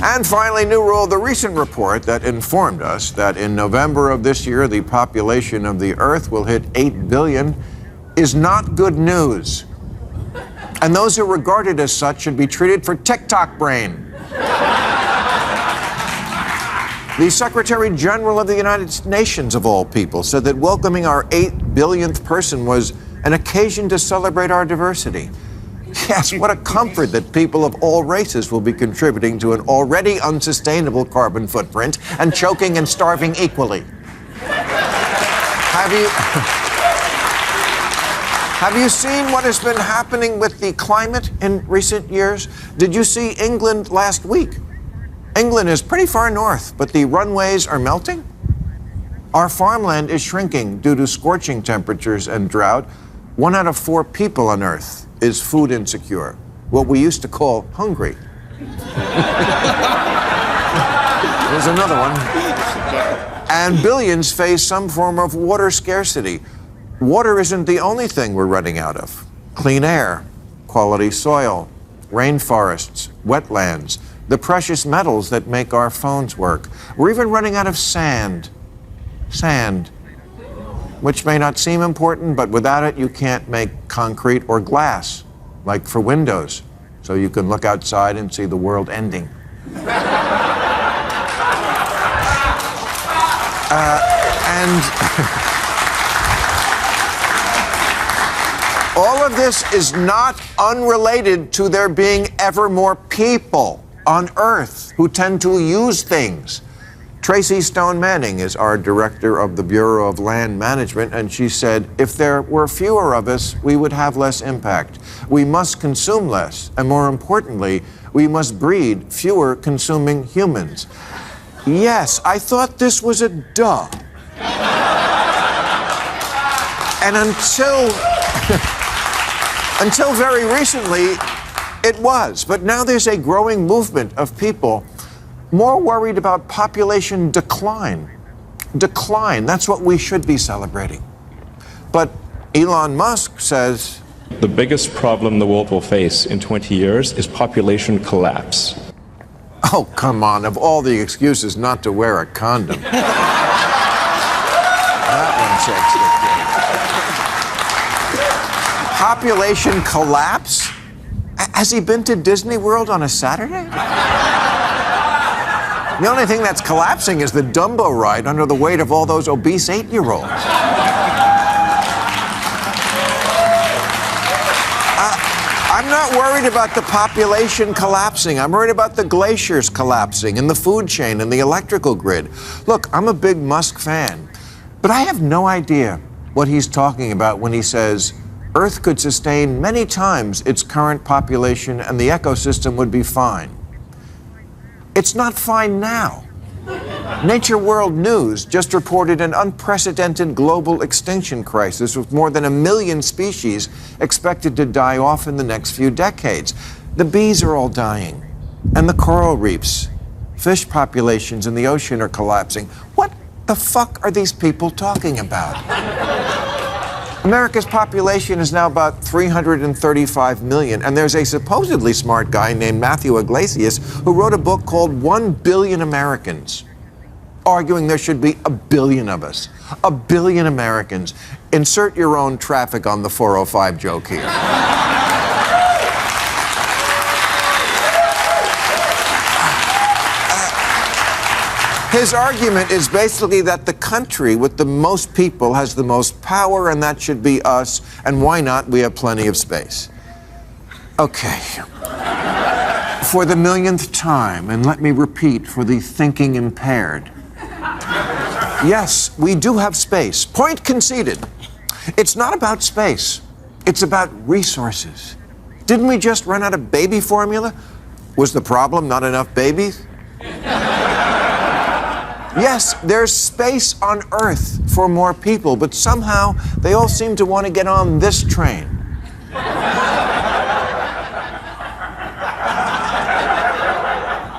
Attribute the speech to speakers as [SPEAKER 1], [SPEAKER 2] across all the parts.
[SPEAKER 1] And finally, new rule, the recent report that informed us that in November of this year, the population of the Earth will hit 8 billion is not good news. And those who regard it as such should be treated for TikTok brain. The Secretary General of the United Nations, of all people, said that welcoming our 8 billionth person was an occasion to celebrate our diversity. Yes, what a comfort that people of all races will be contributing to an already unsustainable carbon footprint and choking and starving equally. Have you seen what has been happening with the climate in recent years? Did you see England last week? England is pretty far north, but the runways are melting. Our farmland is shrinking due to scorching temperatures and drought. 1 out of 4 people on Earth is food insecure, what we used to call hungry. There's another one. And billions face some form of water scarcity. Water isn't the only thing we're running out of. Clean air, quality soil, rainforests, wetlands, the precious metals that make our phones work. We're even running out of sand. Sand, which may not seem important, but without it, you can't make concrete or glass, like for windows, so you can look outside and see the world ending. All of this is not unrelated to there being ever more people on Earth who tend to use things. Tracy Stone Manning is our director of the Bureau of Land Management, and she said, if there were fewer of us, we would have less impact. We must consume less, and more importantly, we must breed fewer consuming humans. Yes, I thought this was a duh. And until very recently, it was. But now there's a growing movement of people more worried about population decline. Decline, that's what we should be celebrating. But Elon Musk says,
[SPEAKER 2] the biggest problem the world will face in 20 years is population collapse.
[SPEAKER 1] Oh, come on, of all the excuses not to wear a condom. That one shakes the cake. Population collapse? Has he been to Disney World on a Saturday? The only thing that's collapsing is the Dumbo ride under the weight of all those obese 8-year-olds. I'm not worried about the population collapsing. I'm worried about the glaciers collapsing and the food chain and the electrical grid. Look, I'm a big Musk fan, but I have no idea what he's talking about when he says Earth could sustain many times its current population and the ecosystem would be fine. It's not fine now. Nature World News just reported an unprecedented global extinction crisis with more than 1 million species expected to die off in the next few decades. The bees are all dying, and the coral reefs. Fish populations in the ocean are collapsing. What the fuck are these people talking about? America's population is now about 335 million, and there's a supposedly smart guy named Matthew Iglesias who wrote a book called 1 Billion Americans, arguing there should be 1 billion of us. 1 billion Americans. Insert your own traffic on the 405 joke here. His argument is basically that the country with the most people has the most power, and that should be us, and why not? We have plenty of space. Okay. For the millionth time, and let me repeat for the thinking impaired. Yes, we do have space. Point conceded. It's not about space. It's about resources. Didn't we just run out of baby formula? Was the problem not enough babies? Yes, there's space on Earth for more people, but somehow they all seem to want to get on this train.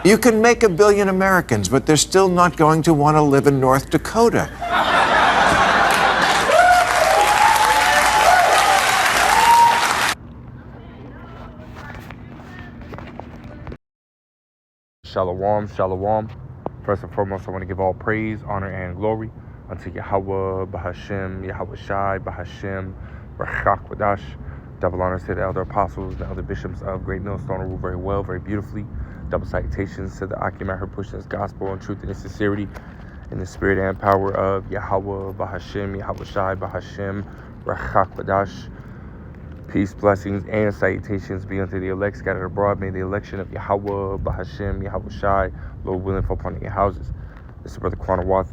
[SPEAKER 1] You can make 1 billion Americans, but they're still not going to want to live in North Dakota.
[SPEAKER 3] Shalom, shalom. First and foremost, I want to give all praise, honor, and glory unto Yahweh, Bahashem, Yahweh Shai, Bahashem, Rachak Wadash. Double honors to the elder apostles, the elder bishops of Great Millstone, who rule very well, very beautifully. Double salutations to the Akim out here pushing this gospel and truth and in sincerity in the spirit and power of Yahweh, Bahashem, Yahweh Shai, Bahashem, Rachak Wadash. Peace, blessings, and salutations be unto the elect scattered abroad. May the election of Yahweh, Bahashem, Yahweh Shai, Lord willing, fall upon your houses. This is Brother Quanawath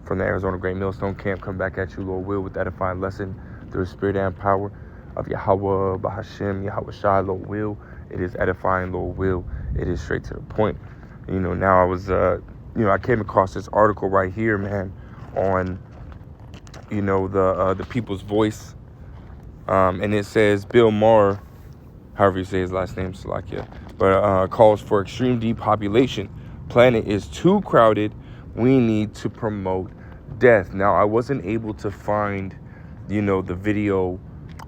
[SPEAKER 3] from the Arizona Great Millstone Camp. Come back at you, Lord will, with that edifying lesson through the spirit and power of Yahweh, Bahashem, Yahweh Shai, Lord will. It is edifying, Lord will. It is straight to the point. Now I was, I came across this article right here, man, on, the People's Voice. And it says Bill Maher, however you say his last name, Salakia, but calls for extreme depopulation. Planet is too crowded. We need to promote death. Now, I wasn't able to find, the video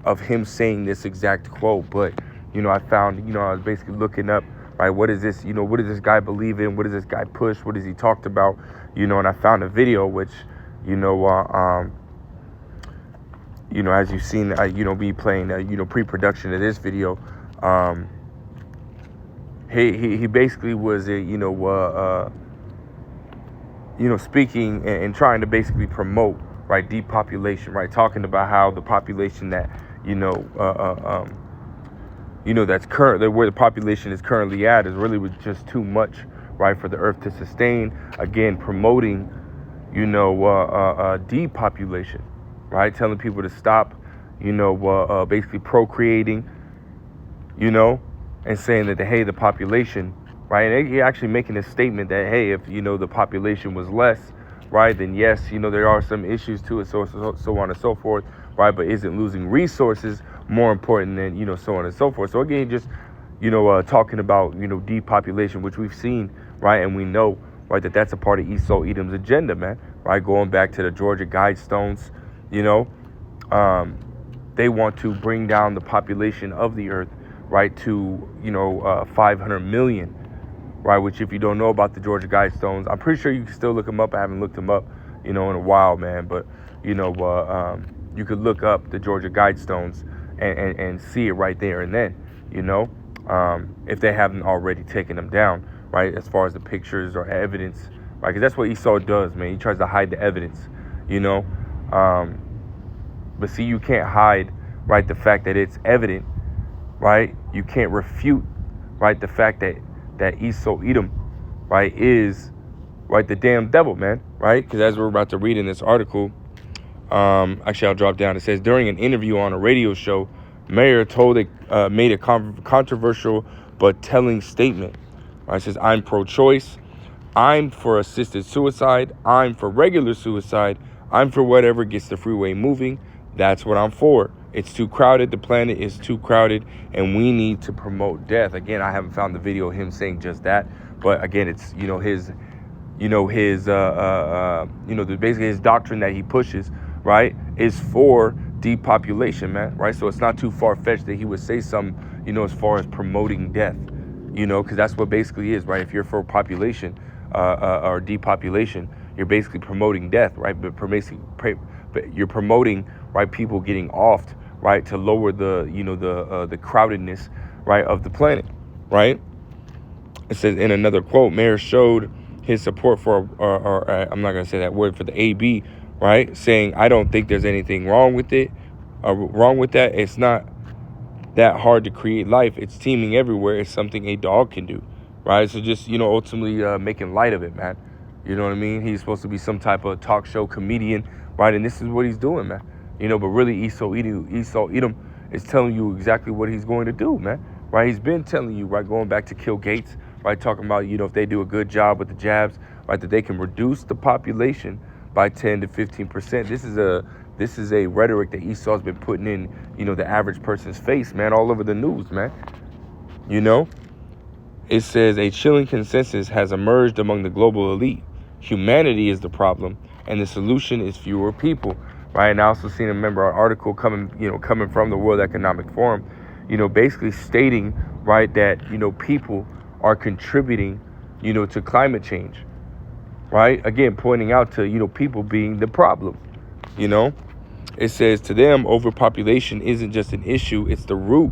[SPEAKER 3] of him saying this exact quote, but, I found, I was basically looking up, right, what is this, what does this guy believe in? What does this guy push? What has he talked about? And I found a video, which, as you've seen, me playing, pre-production of this video, he basically was, speaking and trying to basically promote, right, depopulation, right, talking about how the population that, that's current, where the population is currently at is really just too much, right, for the earth to sustain. Again, promoting, depopulation. Right, telling people to stop, basically procreating, and saying that, hey, the population, right, and he actually making a statement that, hey, if, the population was less, right, then yes, there are some issues to it, so on and so forth, right, but isn't losing resources more important than, so on and so forth. So again, just, talking about, depopulation, which we've seen, right, and we know, right, that's a part of Esau Edom's agenda, man, right, going back to the Georgia Guidestones. They want to bring down the population of the earth, right, to, 500 million, right, which if you don't know about the Georgia Guidestones, I'm pretty sure you can still look them up. I haven't looked them up, in a while, man, but, you could look up the Georgia Guidestones and see it right there and then, if they haven't already taken them down, right, as far as the pictures or evidence, right, because that's what Esau does, man. He tries to hide the evidence, but see, you can't hide, right, the fact that it's evident, right? You can't refute, right, the fact that Esau Edom, right, is, right, the damn devil, man, right? Because as we're about to read in this article, actually I'll drop down. It says, during an interview on a radio show, Mayer made a controversial but telling statement. Right? It says, I'm pro-choice. I'm for assisted suicide. I'm for regular suicide. I'm for whatever gets the freeway moving. That's what I'm for. It's too crowded. The planet is too crowded, and we need to promote death. Again, I haven't found the video of him saying just that, but again, it's basically his doctrine that he pushes, right, is for depopulation, man, right? So it's not too far-fetched that he would say some, as far as promoting death, because that's what basically is, right? If you're for population or depopulation, you're basically promoting death, right? But you're promoting, right, people getting offed, right, to lower the, the crowdedness, right, of the planet, right? It says in another quote, Mayer showed his support for, or I'm not going to say that word, for the AB, right, saying, I don't think there's anything wrong with it, wrong with that. It's not that hard to create life. It's teeming everywhere. It's something a dog can do, right? So just, ultimately making light of it, man. You know what I mean? He's supposed to be some type of talk show comedian, right? And this is what he's doing, man. But really Esau Edom is telling you exactly what he's going to do, man. Right? He's been telling you, right, going back to Kill Gates, right, talking about, if they do a good job with the jabs, right, that they can reduce the population by 10 to 15%. This is a rhetoric that Esau's been putting in, the average person's face, man, all over the news, man. It says a chilling consensus has emerged among the global elite. Humanity is the problem, and the solution is fewer people. Right, and I also seen an article coming from the World Economic Forum, basically stating, right, that, people are contributing, to climate change, right? Again, pointing out to, people being the problem, It says to them, overpopulation isn't just an issue, it's the root,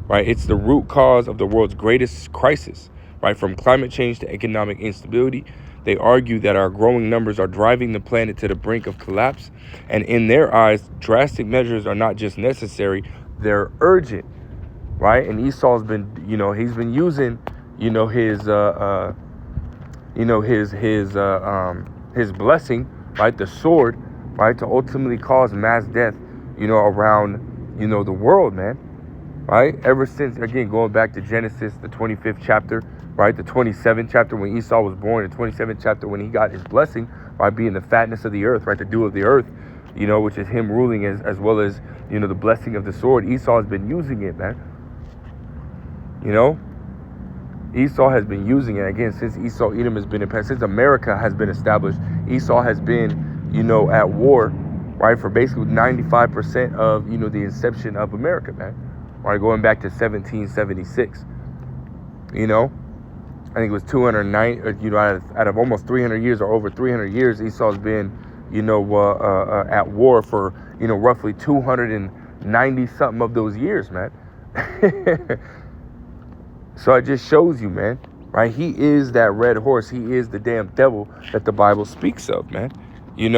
[SPEAKER 3] right? It's the root cause of the world's greatest crisis, right? From climate change to economic instability. They argue that our growing numbers are driving the planet to the brink of collapse. And in their eyes, drastic measures are not just necessary, they're urgent, right? And Esau's been, he's been using, his blessing, right? The sword, right? To ultimately cause mass death, around, the world, man. Right? Ever since, again, going back to Genesis, the 25th chapter, right? The 27th chapter when Esau was born, the 27th chapter when he got his blessing, right? Being the fatness of the earth, right? The dew of the earth, which is him ruling as well as, the blessing of the sword. Esau has been using it, man. Esau has been using it, again, since Esau-Edom has been, since America has been established. Esau has been, at war, right? For basically 95% of, the inception of America, man. Right, going back to 1776, I think it was 209, out of almost 300 years or over 300 years, Esau's been, at war for, roughly 290 something of those years, man. So it just shows you, man, right? He is that red horse. He is the damn devil that the Bible speaks of, man, And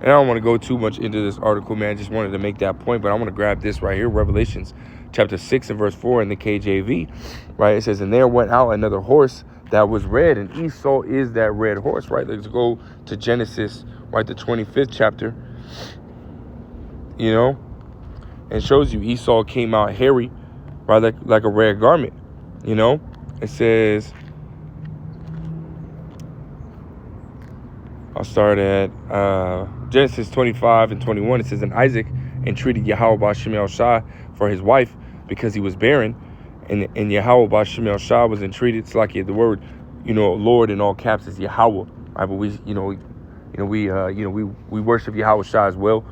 [SPEAKER 3] I don't want to go too much into this article, man. Just wanted to make that point, but I want to grab this right here, Revelations chapter 6 and verse 4 in the KJV, right? It says, and there went out another horse that was red, and Esau is that red horse, right? Let's go to Genesis, right? The 25th chapter, and shows you Esau came out hairy, right? Like a red garment, It says, I'll start at Genesis 25 and 21. It says, and Isaac entreated Yahweh Bashem El Shah for his wife because he was barren, and Yahweh Bashem El Shah was entreated. It's like the word, Lord in all caps is Yahweh, right? But we worship Yahweh Shah as well,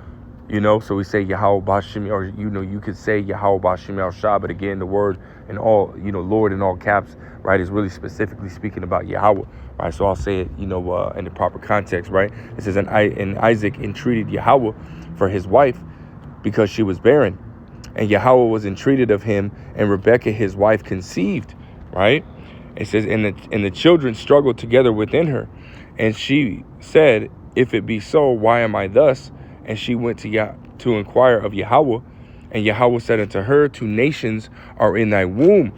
[SPEAKER 3] So we say Yahweh Bashem, or you could say Yahweh Bashem El Shah, but again, the word in all, Lord in all caps, right, is really specifically speaking about Yahweh, right? So I'll say it, in the proper context, right? It says, and Isaac entreated Yahweh for his wife because she was barren. And Yahweh was entreated of him, and Rebekah, his wife, conceived, right? It says, and the children struggled together within her. And she said, if it be so, why am I thus? And she went to inquire of Yahweh. And Yahweh said unto her, 2 nations are in thy womb,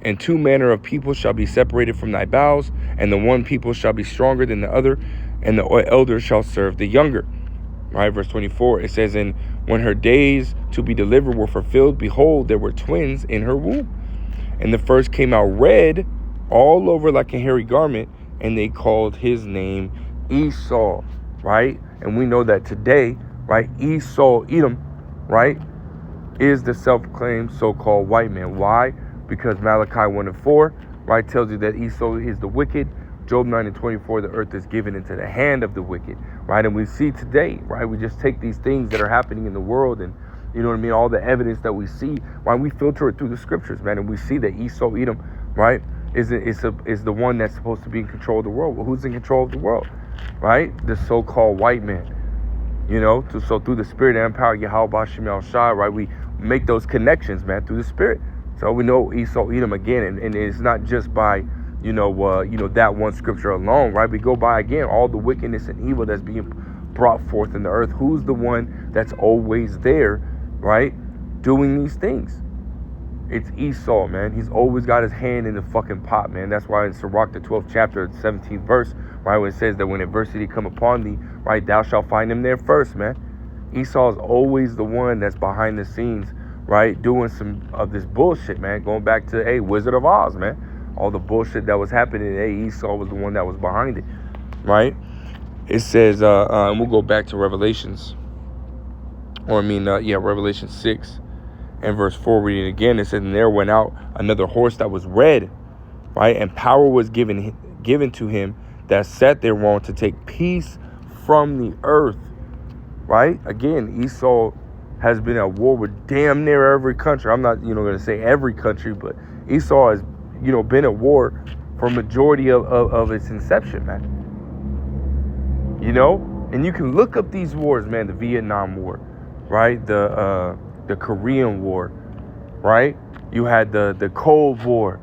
[SPEAKER 3] and 2 manner of people shall be separated from thy bowels, and the one people shall be stronger than the other, and the elder shall serve the younger. Right, verse 24, it says, and when her days to be delivered were fulfilled, behold, there were twins in her womb. And the first came out red all over like a hairy garment, and they called his name Esau, right? And we know that today, right, Esau-Edom, right, is the self-proclaimed so-called white man. Why? Because Malachi 1:4, right, tells you that Esau is the wicked. Job 9:24, the earth is given into the hand of the wicked, right? And we see today, right, we just take these things that are happening in the world and, all the evidence that we see, right, we filter it through the scriptures, man, and we see that Esau-Edom, right, is the one that's supposed to be in control of the world. Well, who's in control of the world, right? The so-called white man, so through the spirit and power of Yahweh Bashem El Shah, right, we make those connections, man, through the spirit. So we know Esau-Edom again, and it's not just by that one scripture alone, right? We go by, again, all the wickedness and evil that's being brought forth in the earth. Who's the one that's always there, right, doing these things? It's Esau, man. He's always got his hand in the fucking pot, man. That's why in Sirach, the 12th chapter, 17th verse, right, when it says that when adversity come upon thee, right, thou shalt find him there first, man. Esau is always the one that's behind the scenes, right, doing some of this bullshit, man. Going back to, Wizard of Oz, man. All the bullshit that was happening, Esau was the one that was behind it, right? It says, and we'll go back to Revelations, Revelation 6 and verse 4, reading again. It says, and there went out another horse that was red, right? And power was given to him that sat thereon to take peace from the earth, right? Again, Esau has been at war with damn near every country. I'm not, going to say every country, but Esau has, been at war, for majority of its inception, man. You know, and you can look up these wars, man. The Vietnam War, right? The Korean War, right? You had the Cold War,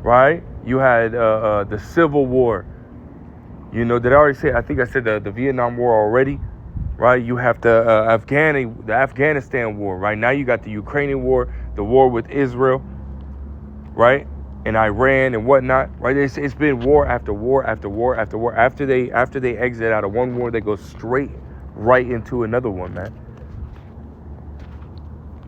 [SPEAKER 3] right? You had the Civil War. You know, did I already say? I think I said the Vietnam War already, right? You have the Afghanistan War, right? Now you got the Ukrainian War, the war with Israel, right? And Iran and whatnot, right? It's been war after war after war after war. After they exit out of one war, they go straight right into another one, man.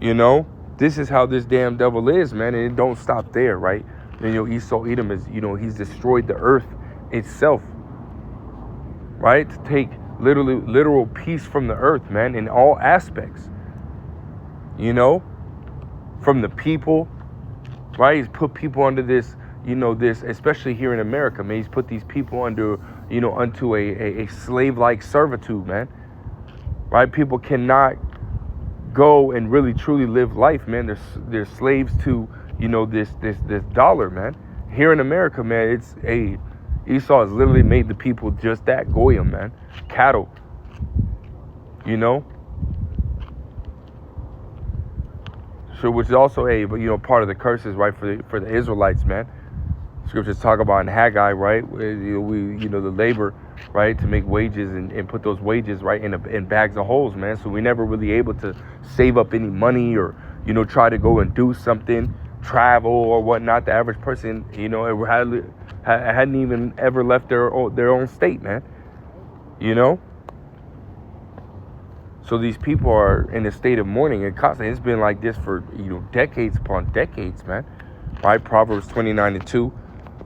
[SPEAKER 3] You know, this is how this damn devil is, man, and it don't stop there, right? And, you know, Esau Edom is, you know, he's destroyed the earth itself, right? To take literal peace from the earth, man, in all aspects. You know, from the people. Right, he's put people under this, you know, this, especially here in America, man. He's put these people under, you know, unto a slave-like servitude, man. Right, people cannot go and really truly live life, man. They're slaves to, you know, this dollar, man. Here in America, man, Esau has literally made the people just that, goyim, man, cattle. You know. Which is also part of the curses, right, for the Israelites, man. Scriptures talk about in Haggai, right, the labor, right, to make wages and put those wages, right, in bags of holes, man. So we never really able to save up any money or, you know, try to go and do something, travel or whatnot. The average person, you know, hadn't even ever left their own state, man. You know. So these people are in a state of mourning and constantly. It's been like this for, you know, decades upon decades, man. Right? Proverbs 29:2,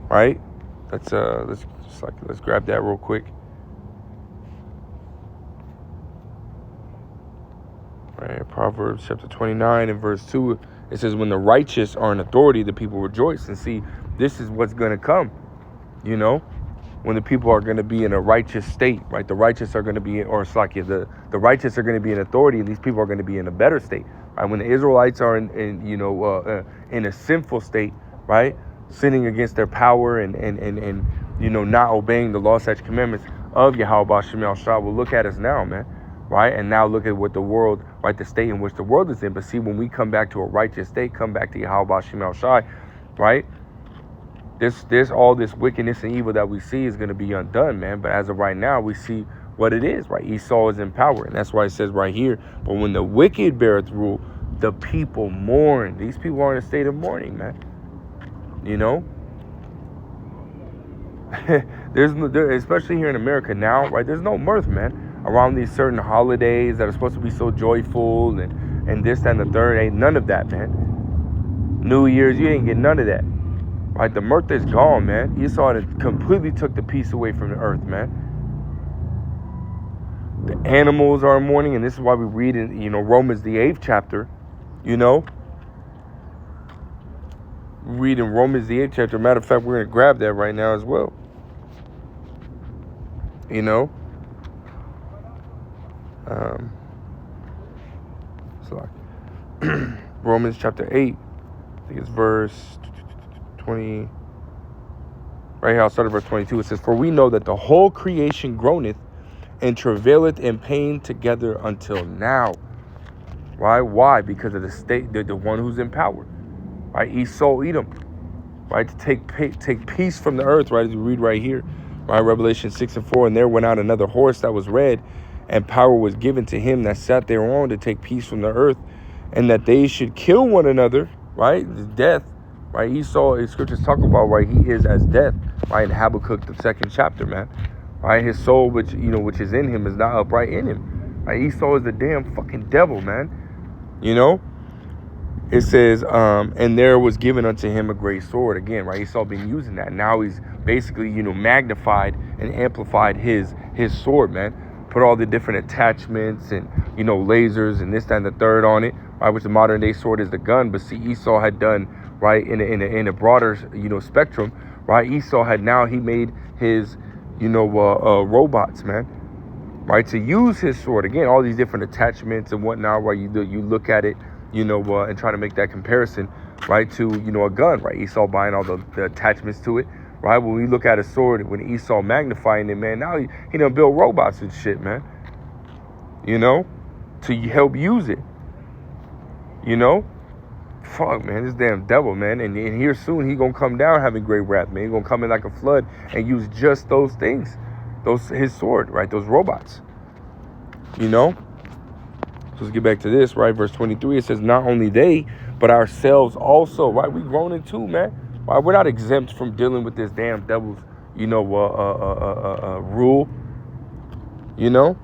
[SPEAKER 3] right? Let's grab that real quick. Right? Proverbs chapter 29 and verse 2. It says, "When the righteous are in authority, the people rejoice." And see, this is what's going to come. You know. When the people are going to be in a righteous state, right? The righteous are going to be, the righteous are going to be in authority, and these people are going to be in a better state, right? When the Israelites are in a sinful state, right? Sinning against their power and you know, not obeying the law, such commandments of Yahweh B'Shem Yahshua. Well, look at us now, man, right? And now look at what the world, right? The state in which the world is in. But see, when we come back to a righteous state, come back to Yahweh B'Shem Yahshua, right? There's all this wickedness and evil that we see is going to be undone, man. But as of right now, we see what it is, right? Esau is in power. And that's why it says right here, but when the wicked beareth rule, the people mourn. These people are in a state of mourning, man. You know? Especially here in America now, right? There's no mirth, man. Around these certain holidays that are supposed to be so joyful and this, that, and the third. Ain't none of that, man. New Year's, you ain't get none of that. Right, the mirth is gone, man. Esau completely took the peace away from the earth, man. The animals are mourning, and this is why we read in, you know, Romans the 8th chapter. You know, read in Romans the 8th chapter. Matter of fact, we're gonna grab that right now as well. You know, Romans chapter 8. I think it's verse 20, right here, I'll start at verse 22. It says, "For we know that the whole creation groaneth and travaileth in pain together until now." Right? Why? Because of the state, the one who's in power. Right? Esau Edom. Right? To take peace from the earth, right? As we read right here, right? Revelation 6:4, "And there went out another horse that was red, and power was given to him that sat thereon to take peace from the earth, and that they should kill one another." Right? Death. Right, Esau, scriptures talk about, right, he is as death, right, in Habakkuk the 2nd chapter, man. Right, his soul, which is in him, is not upright in him. Right, Esau is the damn fucking devil, man. You know, it says, "And there was given unto him a great sword." Again, right, Esau been using that. Now he's basically, you know, magnified and amplified his sword, man. Put all the different attachments and, you know, lasers and this, that, and the third on it, right? Which the modern day sword is the gun. But see, Esau had done, right, in a broader, you know, spectrum, right? Esau had he made his, you know, robots, man, right, to use his sword. Again, all these different attachments and whatnot, right? You look at it, you know, and try to make that comparison, right, to, you know, a gun, right? Esau buying all the attachments to it, right? When we look at a sword, when Esau magnifying it, man, now he done built robots and shit, man. You know, to help use it. You know, fuck, man, this damn devil, man. And here soon he gonna come down having great wrath, man. He gonna come in like a flood and use just those things, his sword, right? Those robots. You know. So let's get back to this, right? Verse 23, it says, not only they, but ourselves also, right? We groaning too, man. Right? We're not exempt from dealing with this damn devil's, rule. You know,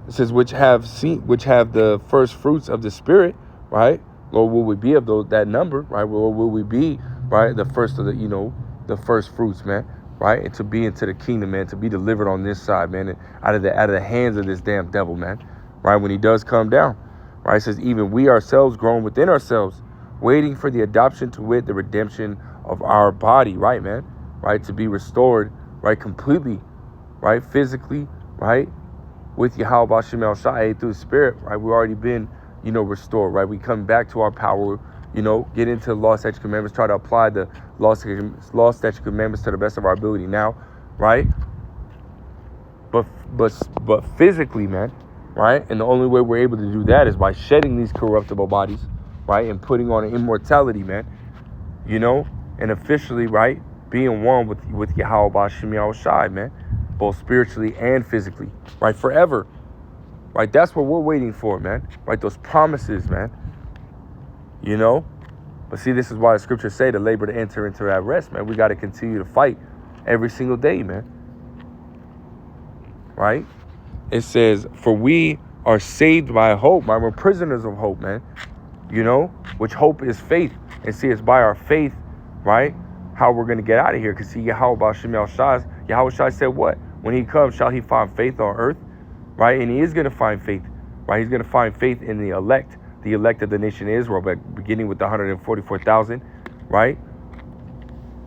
[SPEAKER 3] it says, which have the first fruits of the Spirit, right? Lord, will we be of that number, right? Or will we be, right, the first of the first fruits, man, right? And to be into the kingdom, man, to be delivered on this side, man, and out of the hands of this damn devil, man, right? When he does come down, right? It says, even we ourselves grown within ourselves, waiting for the adoption, to wit, the redemption of our body, right, man, right? To be restored, right, completely, right, physically, right, with Yahweh Bashem El Shai through the Spirit, right? We've already been, restored, right? We come back to our power, get into the law, statute, commandments, try to apply the law, statute, commandments to the best of our ability now, right? But physically, man, right? And the only way we're able to do that is by shedding these corruptible bodies, right? And putting on immortality, man, and officially, right, being one with Yahweh Bashem El Shai, man, both spiritually and physically, right? Forever. Right, that's what we're waiting for, man. Right, those promises, man. But see, this is why the scriptures say to labor to enter into that rest, man. We got to continue to fight every single day, man. Right? It says, for we are saved by hope, man. We're prisoners of hope, man. Which hope is faith. And see, it's by our faith, right, how we're going to get out of here. Because see, Yahweh Shai said what? When he comes, shall he find faith on earth? Right, and he is going to find faith, right? He's going to find faith in the elect of the nation of Israel, beginning with the 144,000, right?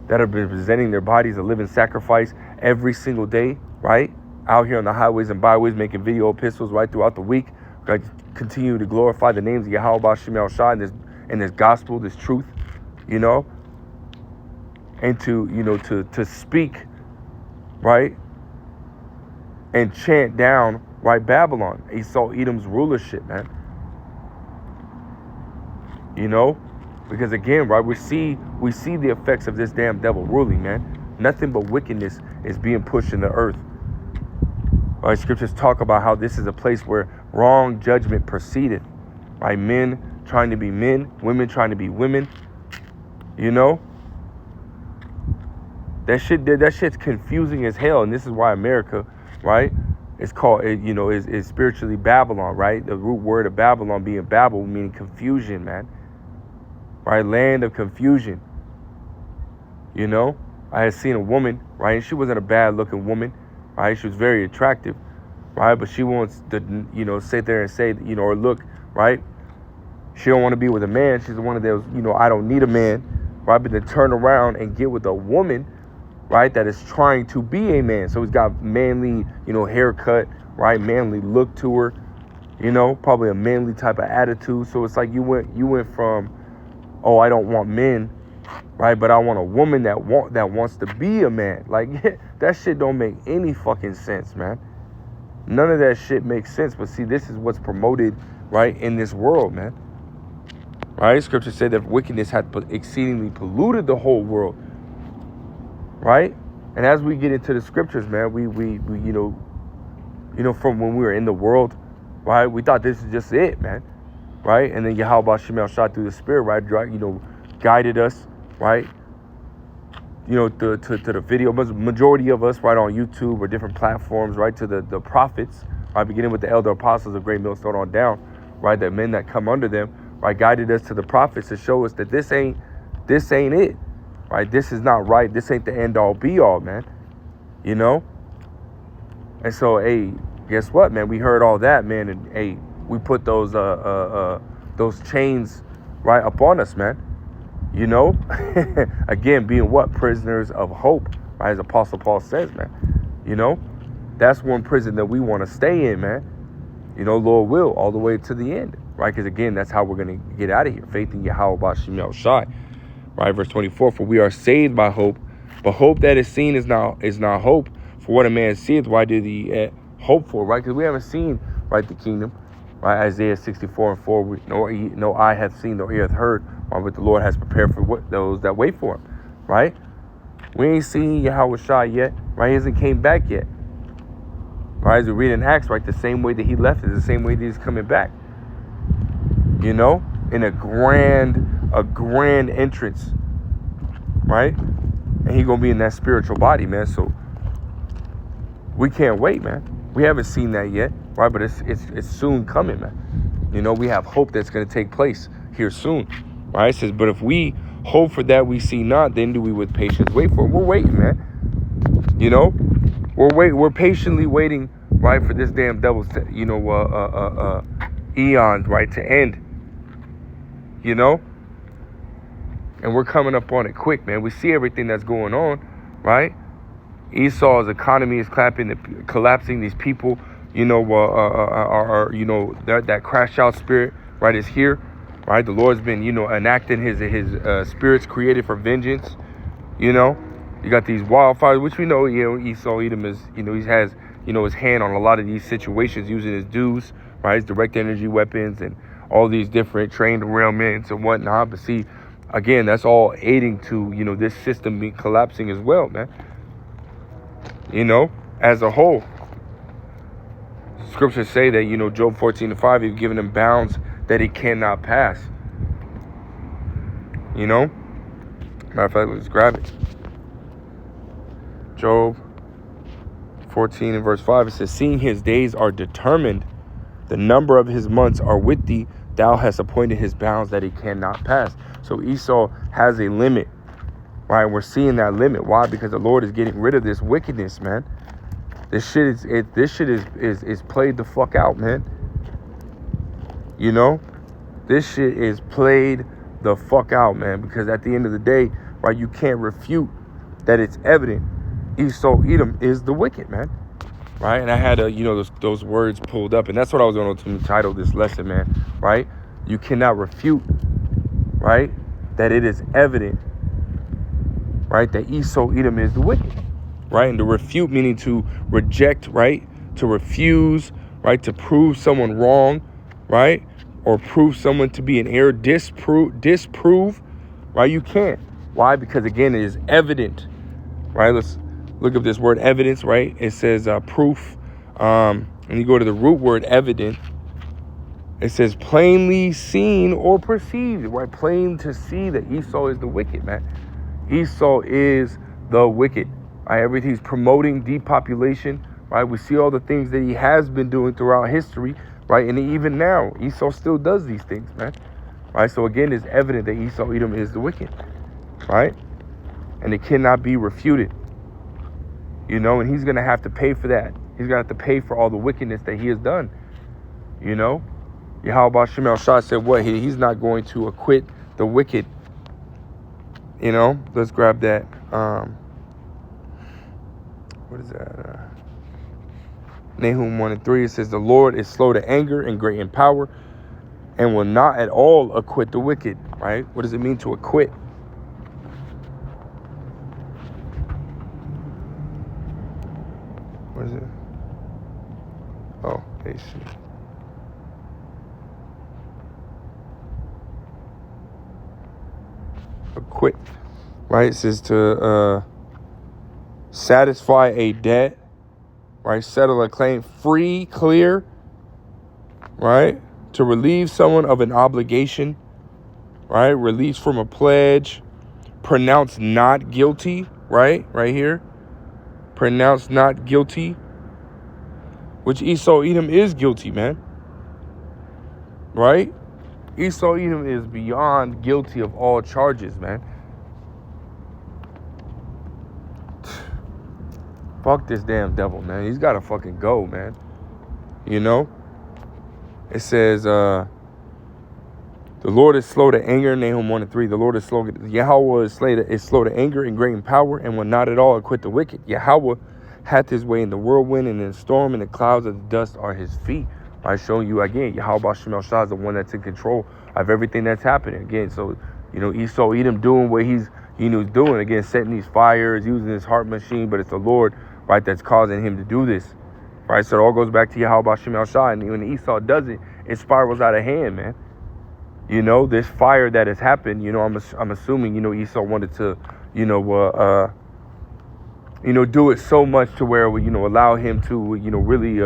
[SPEAKER 3] That have been presenting their bodies a living sacrifice every single day, right? Out here on the highways and byways, making video epistles right throughout the week, right? Continue to glorify the names of Yahweh Bashem El Shai in this gospel, this truth, and to speak, right? And chant down, right, Babylon, Esau, Edom's rulership, man. Because again, right, we see the effects of this damn devil ruling, man. Nothing but wickedness is being pushed in the earth. Right, scriptures talk about how this is a place where wrong judgment proceedeth, right? Men trying to be men, women trying to be women. That shit's confusing as hell, and this is why America, right, it's called, is spiritually Babylon, right? The root word of Babylon being Babel, meaning confusion, man. Right? Land of confusion. I had seen a woman, right? And she wasn't a bad looking woman, right? She was very attractive, right? But she wants to, sit there and say, or look, right? She don't want to be with a man. She's one of those, I don't need a man, right? But to turn around and get with a woman, right, that is trying to be a man. So he's got manly, haircut, right, manly look to her, probably a manly type of attitude. So it's like you went from, oh, I don't want men, right, but I want a woman that wants to be a man. Like, that shit don't make any fucking sense, man. None of that shit makes sense. But see, this is what's promoted, right, in this world, man. Right? Scripture said that wickedness had exceedingly polluted the whole world. Right? And as we get into the scriptures, man, we from when we were in the world, right, we thought this is just it, man, right? And then Yahweh Bashem El Shai through the Spirit, right, guided us, right, to the video, majority of us, right, on YouTube or different platforms, right, to the prophets, right, beginning with the elder apostles of Great Millstone on down, right, the men that come under them, right, guided us to the prophets to show us that this ain't it. Right, this is not right. This ain't the end all be all, man. And so, hey, guess what, man? We heard all that, man, and hey, we put those chains right upon us, man. Again, being what? Prisoners of hope, right? As Apostle Paul says, man. That's one prison that we want to stay in, man. Lord will, all the way to the end, right? Because again, that's how we're gonna get out of here. Faith in Yahweh Bashem El Shai. Right, verse 24, for we are saved by hope, But hope that is seen is not hope. For what a man seeth, why did he hope for, right? Because we haven't seen, right, the kingdom, right? Isaiah 64:4, no eye hath seen, no ear hath heard, right, what the Lord has prepared for those that wait for him, right? We ain't seen Yahweh Shai yet, right? He hasn't came back yet, right? As we read in Acts, right, the same way that he left is the same way that he's coming back, you know, in a grand entrance, right? And he gonna be in that spiritual body, man. So we can't wait, man. We haven't seen that yet, right? But it's soon coming, man. You know, we have hope that's gonna take place here soon, right? It says, but if we hope for that we see not, then do we with patience wait for it. We're waiting, man. You know, we're patiently waiting, right, for this damn devil's, eons, right, to end. You know, and we're coming up on it quick, man. We see everything that's going on, right? Esau's economy is collapsing. These people, you know, are you know, that crash out spirit, right, is here, right? The Lord's been, you know, enacting his spirits created for vengeance. You know, you got these wildfires, which we know, you know, Esau Edom is, you know, he has, you know, his hand on a lot of these situations, using his dues, right, his direct energy weapons and all these different trained derailments and whatnot. But see, again, that's all aiding to, you know, this system being collapsing as well, man. You know, as a whole. Scriptures say that, you know, Job 14:5, he's given him bounds that he cannot pass. You know? Matter of fact, let's grab it. Job 14 and verse 5, it says, seeing his days are determined, the number of his months are with thee, thou hast appointed his bounds that he cannot pass. So Esau has a limit, right? We're seeing that limit. Why? Because the Lord is getting rid of this wickedness, man. This shit is played the fuck out, man. You know, this shit is played the fuck out, man. Because at the end of the day, right, you can't refute that it's evident Esau Edom is the wicked, man. Right? And I had you know, those words pulled up, and that's what I was going to title this lesson, man. Right? You cannot refute, right, that it is evident, right, that Esau Edom is the wicked, right? And to refute meaning to reject, right, to refuse, right, to prove someone wrong, right, or prove someone to be an error, disprove, right? You can't. Why? Because again, it is evident, right? Let's look up this word evidence, right? It says proof. And you go to the root word evident. It says plainly seen or perceived, right? Plain to see that Esau is the wicked, man. Esau is the wicked. Right? Everything's promoting depopulation, right? We see all the things that he has been doing throughout history, right? And even now, Esau still does these things, man. Right? So again, it's evident that Esau Edom is the wicked, right? And it cannot be refuted. You know, and he's going to have to pay for that. He's going to have to pay for all the wickedness that he has done. You know, Yahweh Shemel Shah said what? He's not going to acquit the wicked. You know, let's grab that. What is that? Nahum 1 and 3, it says, the Lord is slow to anger and great in power and will not at all acquit the wicked, right? What does it mean to acquit? What is it? Oh, AC. Acquit, right? It says to satisfy a debt, right? Settle a claim, free, clear, right? To relieve someone of an obligation, right? Release from a pledge, pronounce not guilty, right? Right here. Pronounce not guilty, which Esau Edom is guilty, man. Right? Esau Edom is beyond guilty of all charges, man. Fuck this damn devil, man. He's got to fucking go, man. You know? It says, the Lord is slow to anger, Nahum 1 and 3. The Lord is slow, Yahweh is slow to anger and great in power and will not at all acquit the wicked. Yahweh hath his way in the whirlwind and in the storm, and the clouds of the dust are his feet. Right, showing you again, Yahweh Shemel Shah is the one that's in control of everything that's happening. Again, so, you know, Esau Edom doing what he's, he's doing. Again, setting these fires, using his heart machine, but it's the Lord, right, that's causing him to do this. Right, so it all goes back to Yahweh Shem El Shai. And when Esau does it, it spirals out of hand, man. This fire that has happened, I'm assuming, Esau wanted to, do it so much to where, allow him to, really,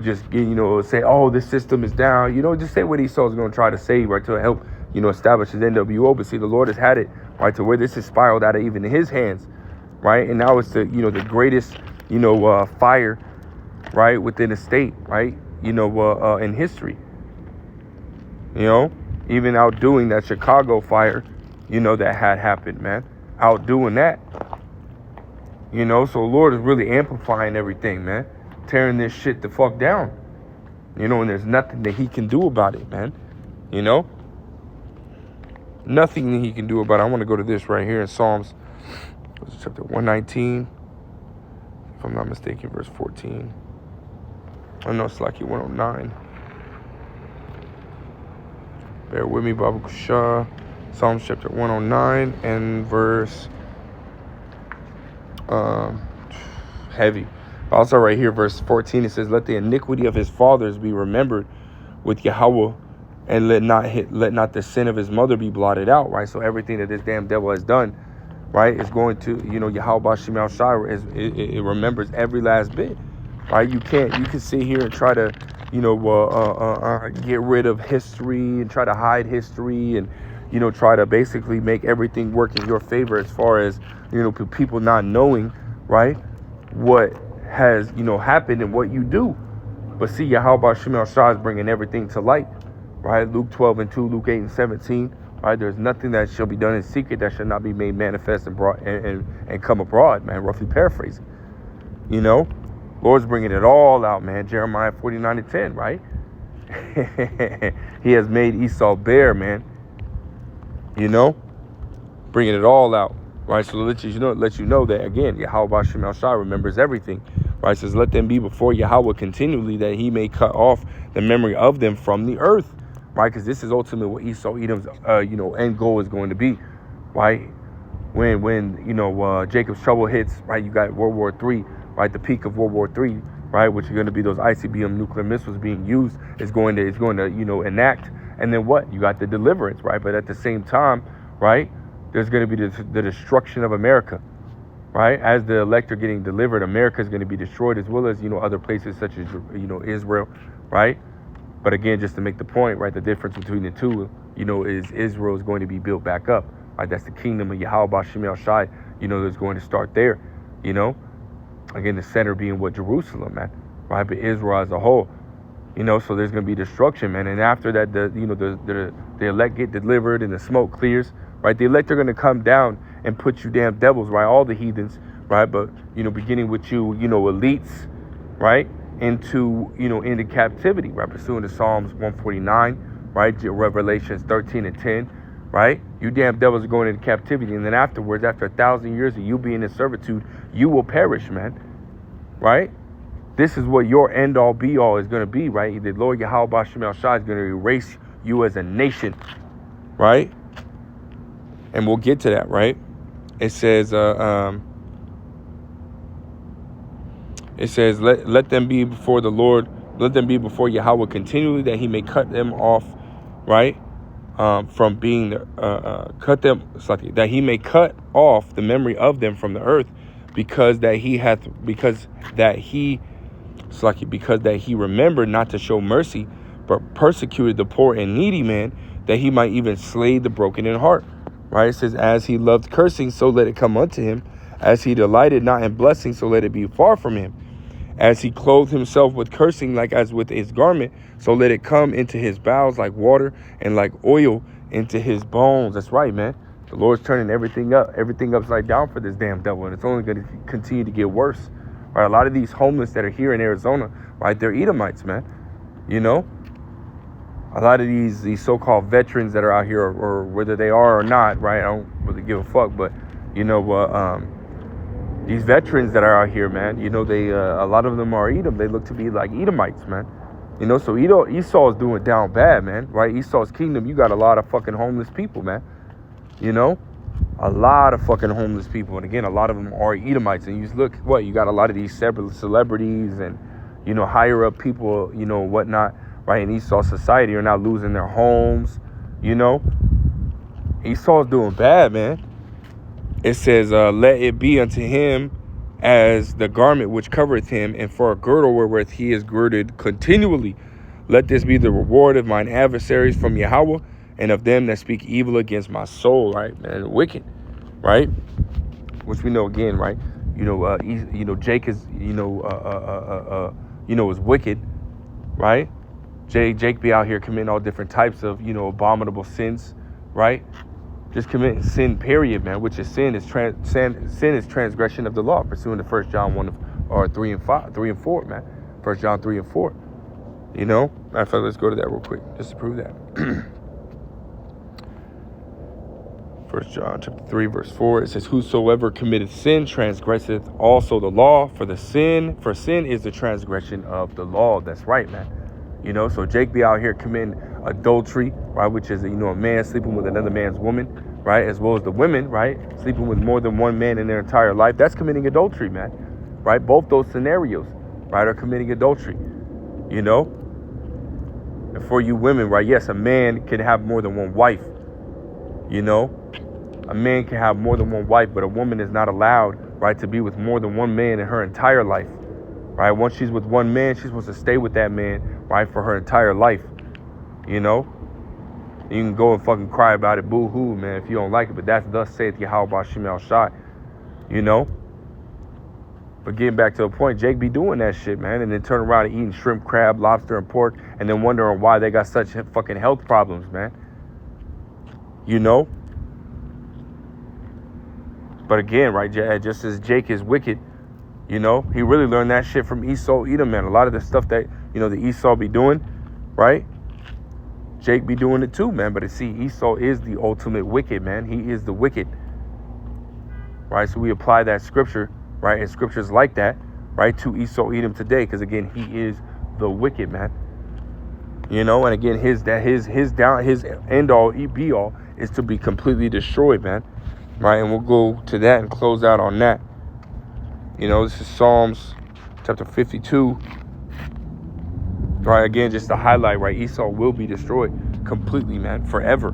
[SPEAKER 3] just, say, oh, this system is down, just say what Esau's going to try to say, right, to help, establish his NWO. But see, the Lord has had it, right, to where this is spiraled out of even his hands, right? And now it's the, the greatest, fire, right, within the state, right, in history, even outdoing that Chicago fire, that had happened, man, outdoing that, so Lord is really amplifying everything, man, tearing this shit the fuck down, and there's nothing that he can do about it, man, nothing that he can do about it. I want to go to this right here in Psalms, chapter 119, if I'm not mistaken, verse 14. I know it's like 109. Bear with me, Baba Kusha. Psalms chapter 109 and verse heavy. Also right here, verse 14, it says, let the iniquity of his fathers be remembered with Yahweh, and let not the sin of his mother be blotted out, right? So everything that this damn devil has done, right, is going to, Yahweh Shem El Shai, it remembers every last bit. Right, you can sit here and try to, get rid of history and try to hide history and, try to basically make everything work in your favor as far as, people not knowing, right, what has, happened and what you do. But see, Yahweh Shem El Shai is bringing everything to light, right? Luke 12:2, Luke 8:17, right? There's nothing that shall be done in secret that shall not be made manifest and brought and come abroad, man. Roughly paraphrasing, Lord's bringing it all out, man. Jeremiah 49:10, right? He has made Esau bare, man. Bringing it all out, right? So let you know that, again, Yahweh Shem El Shai remembers everything, right? It says, let them be before Yahweh continually, that he may cut off the memory of them from the earth, right? Because this is ultimately what Esau Edom's, end goal is going to be, right? When Jacob's trouble hits, right? You got World War III. Right, the peak of World War III, right, which are going to be those ICBM nuclear missiles being used, is going to enact. And then what? You got the deliverance, right? But at the same time, right, there's going to be the destruction of America, right? As the elect are getting delivered, America is going to be destroyed, as well as other places such as Israel, right? But again, just to make the point, right, the difference between the two, is Israel is going to be built back up, right? That's the kingdom of Yahweh Shem El Shai, that's going to start there, Again, the center being Jerusalem, man, right? But Israel as a whole, so there's going to be destruction, man. And after that, the elect get delivered and the smoke clears, right? The elect are going to come down and put you damn devils, right? All the heathens, right? But, beginning with you, elites, right? Into captivity, right? Pursuant to Psalms 149, right? Revelations 13:10, right? You damn devils are going into captivity. And then afterwards, after 1,000 years of you being in servitude, you will perish, man, right? This is what your end-all, be-all is going to be, right? The Lord Yahweh Shem El Shai is going to erase you as a nation, right? And we'll get to that, right? It says, let them be before the Lord, let them be before Yahweh continually, that he may cut them off, right? From being that he may cut off the memory of them from the earth, because that he remembered not to show mercy, but persecuted the poor and needy man, that he might even slay the broken in heart. Right? It says, as he loved cursing, so let it come unto him. As he delighted not in blessing, so let it be far from him. As he clothed himself with cursing, like as with his garment, so let it come into his bowels like water, and like oil into his bones. That's right, man. The Lord's turning everything upside down for this damn devil, and it's only going to continue to get worse. Right? A lot of these homeless that are here in Arizona, right, they're Edomites, man. A lot of these so-called veterans that are out here, or whether they are or not, right, I don't really give a fuck, but these veterans that are out here, man, they a lot of them are Edom. They look to be like Edomites, man. So Esau is doing down bad, man, right? Esau's kingdom, you got a lot of fucking homeless people, man. a lot of fucking homeless people. And again, a lot of them are Edomites. And you look, you got a lot of these celebrities and, higher up people, whatnot, right, in Esau society are now losing their homes, Esau's doing bad, man. It says, let it be unto him as the garment which covereth him, and for a girdle wherewith he is girded continually. Let this be the reward of mine adversaries from Yahweh, and of them that speak evil against my soul, right, man, wicked, right, which we know again, right, Jake is, is wicked, right, Jake be out here committing all different types of, abominable sins, right, just committing sin, period, man, which is sin is transgression of the law, pursuant to 1 John 3 and 4, man, 1 John 3 and 4, matter of fact, let's go to that real quick, just to prove that. 1 John chapter 3, verse 4, it says, whosoever committeth sin transgresseth also the law, for sin is the transgression of the law. That's right, man. So Jake be out here committing adultery, right, which is, a man sleeping with another man's woman, right, as well as the women, right, sleeping with more than one man in their entire life. That's committing adultery, man, right? Both those scenarios, right, are committing adultery, And for you women, right, yes, a man can have more than one wife, A man can have more than one wife, but a woman is not allowed, right, to be with more than one man in her entire life, right? Once she's with one man, she's supposed to stay with that man, right, for her entire life, You can go and fucking cry about it, boo-hoo, man, if you don't like it, but that's thus saith Yahweh Bashim El-Shai, But getting back to the point, Jake be doing that shit, man, and then turn around and eating shrimp, crab, lobster, and pork, and then wondering why they got such fucking health problems, man. But again, right, just as Jake is wicked, he really learned that shit from Esau, Edom, man. A lot of the stuff that, the Esau be doing, right? Jake be doing it too, man. But Esau is the ultimate wicked, man. He is the wicked, right? So we apply that scripture, right, and scriptures like that, right, to Esau, Edom today, because again, he is the wicked, man. And again, his end all, be all is to be completely destroyed, man. Right, and we'll go to that and close out on that. This is Psalms chapter 52. Right, again, just to highlight, right, Esau will be destroyed completely, man, forever.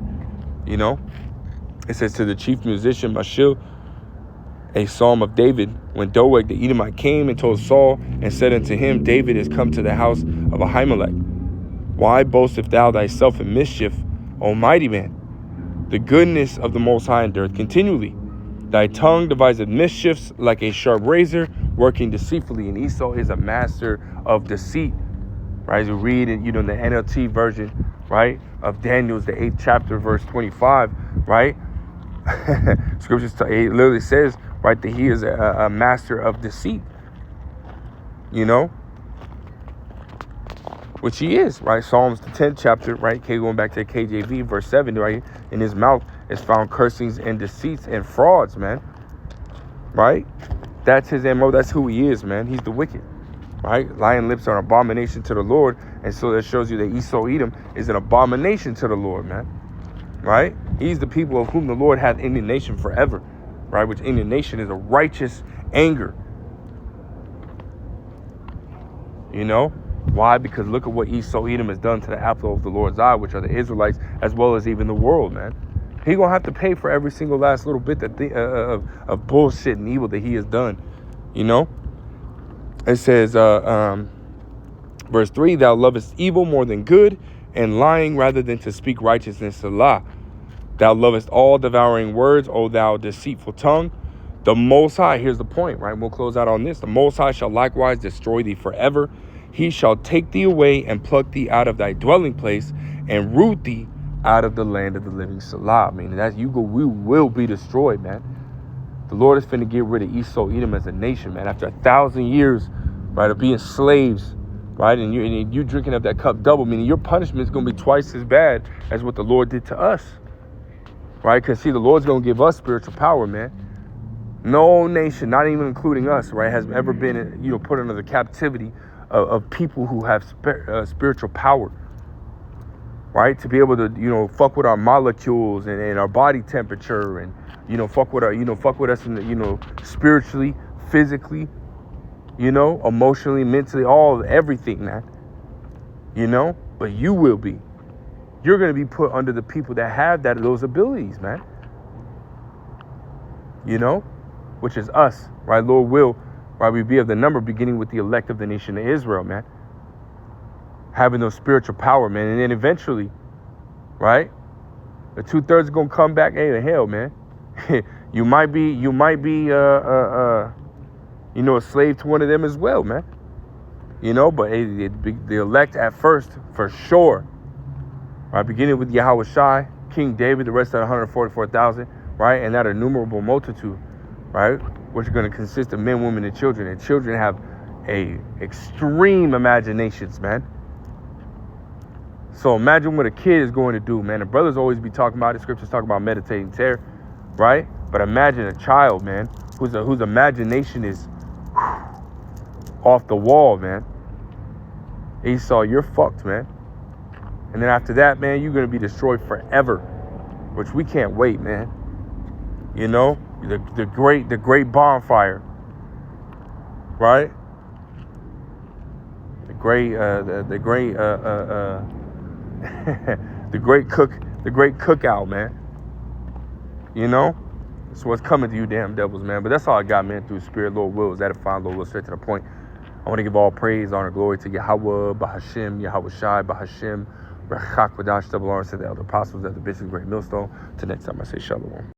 [SPEAKER 3] It says, to the chief musician Mashil, a psalm of David, when Doeg the Edomite came and told Saul and said unto him, David is come to the house of Ahimelech. Why boastest thou thyself in mischief, O mighty man? The goodness of the Most High endureth continually. Thy tongue deviseth mischiefs like a sharp razor, working deceitfully. And Esau is a master of deceit. Right? As you read in, the NLT version, right, of Daniel's, the 8th chapter, verse 25, right? Scriptures, it literally says, right, that he is a master of deceit. Which he is, right? Psalms, the 10th chapter, right? Going back to the KJV, verse 7, right? In his mouth is found cursings and deceits and frauds, man. Right? That's his MO. That's who he is, man. He's the wicked, right? Lying lips are an abomination to the Lord. And so that shows you that Esau, Edom is an abomination to the Lord, man. Right? He's the people of whom the Lord hath indignation forever, right? Which indignation is a righteous anger. Why? Because look at what Esau, Edom has done to the apple of the Lord's eye, which are the Israelites, as well as even the world, man. He gonna have to pay for every single last little bit of bullshit and evil that he has done. It says, verse 3, thou lovest evil more than good, and lying rather than to speak righteousness, Salah. Thou lovest all devouring words, O thou deceitful tongue. The Most High, here's the point, right? We'll close out on this. The Most High shall likewise destroy thee forever. He shall take thee away and pluck thee out of thy dwelling place and root thee out of the land of the living. Salah. Meaning that we will be destroyed, man. The Lord is finna get rid of Esau, Edom as a nation, man. After 1,000 years, right, of being slaves, right, and you're drinking up that cup double, meaning your punishment is gonna be twice as bad as what the Lord did to us, right? Because see, the Lord's gonna give us spiritual power, man. No nation, not even including us, right, has ever been, put under the captivity of people who have spiritual power, right? To be able to, fuck with our molecules and our body temperature, and, fuck with us in the, spiritually, physically, emotionally, mentally, everything, man. But you will be. You're going to be put under the people that have those abilities, man. Which is us, right? Lord will, right? We be of the number, beginning with the elect of the nation of Israel, man. Having those spiritual power, man. And then eventually, right? The 2/3 are going to come back. Hey, hell, man. you might be, a slave to one of them as well, man. But hey, the elect at first, for sure. Right? Beginning with Yahweh Shai, King David, the rest of the 144,000, right? And that innumerable multitude, right? Which are going to consist of men, women, and children. And children have extreme imaginations, man. So imagine what a kid is going to do, man. The brothers always be talking about it. Scriptures talk about meditating terror, right? But imagine a child, man, whose imagination is off the wall, man. Esau, you're fucked, man. And then after that, man, you're going to be destroyed forever, which we can't wait, man. The great bonfire, right? The great cookout, man. That's what's coming to you, damn devils, man. But that's all I got, man, through Spirit. Lord will is edifying. Lord will, straight to the point. I want to give all praise, honor, glory to Yahweh, Bahashim, Yahweh Shai, Bahashim, Rechak, Wadash, double honor to the elder apostles, at the bishop, great millstone. Till next time, I say shalom.